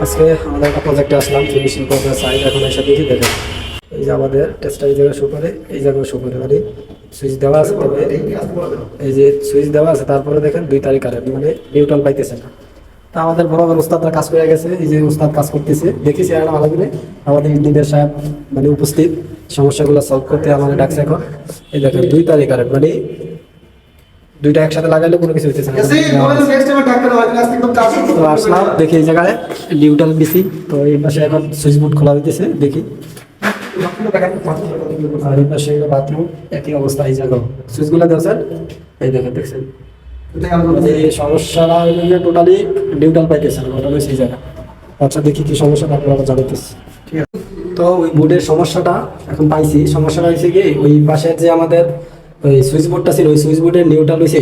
আজকে আমাদের একটা প্রজেক্টে আসলাম ফিনিশিং করতে চাই। এখন এসে দেখি দেখেন এই যে আমাদের টেস্টটা এই জায়গায় শো করে, এই জায়গায় শো করে, মানে সুইচ দেওয়া আছে, তবে এই যে সুইচ দেওয়া আছে তারপরে দেখেন 2 তারিখ কারেন্ট, মানে নিউট্রাল পাইতেছে না। তা আমাদের বড় বড় উস্তাদরা কাজ করে গেছে, এই যে উস্তাদ কাজ করতেছে, দেখি চেহারা ভালো করে। আমাদের ইঞ্জিনিয়ার সাহেব মানে উপস্থিত, সমস্যাগুলো সলভ করতে আমাদের ডাকছে। এখন এই দেখেন 2 তারিখ কারেন্ট, মানে দুইটা একসাথে লাগাইলে কোনো কিছু হইতেছে না। তো আসলাম দেখি এই জায়গায় নিউট্রাল দিছি, তো এই পাশে এখন সুইচ বোর্ড খোলা হইতেছে, দেখি। আর এই পাশে বাথরুম, একই অবস্থা। এই জায়গায় সুইচগুলো দেখছেন, এই দেখেন, দেখছেন সমস্যাটা টোটালি নিউট্রাল পাইতেছে না, ওটা হচ্ছে এই জায়গা। আচ্ছা দেখি কি সমস্যাটা আপনারা জানাইতেছি। ঠিক আছে, তো ওই বোর্ডের সমস্যাটা এখন পাইছি। সমস্যাটা হয়েছে কি, ওই পাশে যে আমাদের ওই সুইচ বোর্ডটা ছিল, ওই সুইচ বোর্ডের নিউট্রাল হয়েছে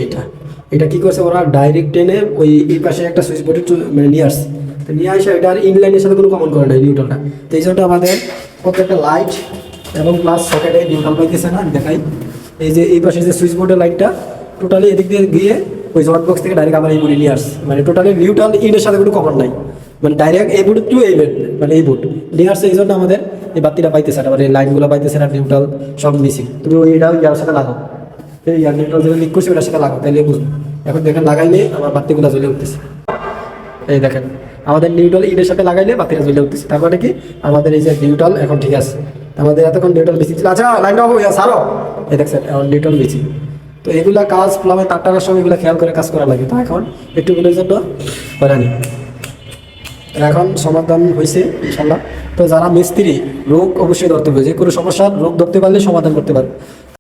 এটা কি করছে ওরা, ডাইরেক্ট টেনে ওই এই পাশে একটা সুইচ বোর্ডে মানে নিয়ে আসছে। তো নিয়ে আসে এটা আর ইনলাইনের সাথে কোনো কমন করে না নিউট্রালটা। তো এই জন্য আমাদের প্রত্যেকটা লাইট এবং প্লাস সকেটে নিউট্রাল পাইতেছে না। দেখাই, এই যে এই পাশে যে সুইচ বোর্ডের লাইটটা টোটালি এদিক দিয়ে গিয়ে ওই জট বক্স থেকে ডাইরেক্ট আমার এই বোর্ডে নিয়ে আসছে, মানে টোটালি নিউট্রাল ইনের সাথে কোনো কমন নাই, মানে ডাইরেক্ট এই বোর্ড টু এই বোর্ড, মানে এই বোর্ড নিয়ে আসছে। এই জন্য আমাদের এই বাতিটা পাইতেছে না, মানে এই লাইনগুলো পাইতেছে না, নিউট্রাল সব মিসিং। তুমি ওইটাও ইয়ার সাথে লাগাও, এই ইয়ার নিউট্রাল যেটা লিক করছে ওটার সাথে লাগাও, তাইলে বুঝবো। এখন দেখেন লাগাইলে আমার বাতিগুলো জ্বলে উঠতেছে। এই দেখেন আমাদের নিউট্রাল ইনের সাথে লাগাইলে বাতিটা জ্বলে উঠতেছে, তার মানে কি আমাদের এই যে নিউট্রাল এখন ঠিক আছে। আমাদের এতক্ষণ নিউট্রাল বেশি ছিল। আচ্ছা লাইনটা হবে সারো, এই দেখছেন এখন নিউট্রাল বেশি। তো এগুলা কাজ প্লামে তার টাকার সময় এগুলো খেয়াল করে কাজ করা লাগে। তো এখন একটু গুলোর জন্য হয়রানি, এখন সমাধান হয়েছে ইনশাল্লাহ। তো যারা মিস্ত্রি, রোগ অবশ্যই ধরতে হবে, যে কোনো সমস্যার রোগ ধরতে পারলে সমাধান করতে পারবে।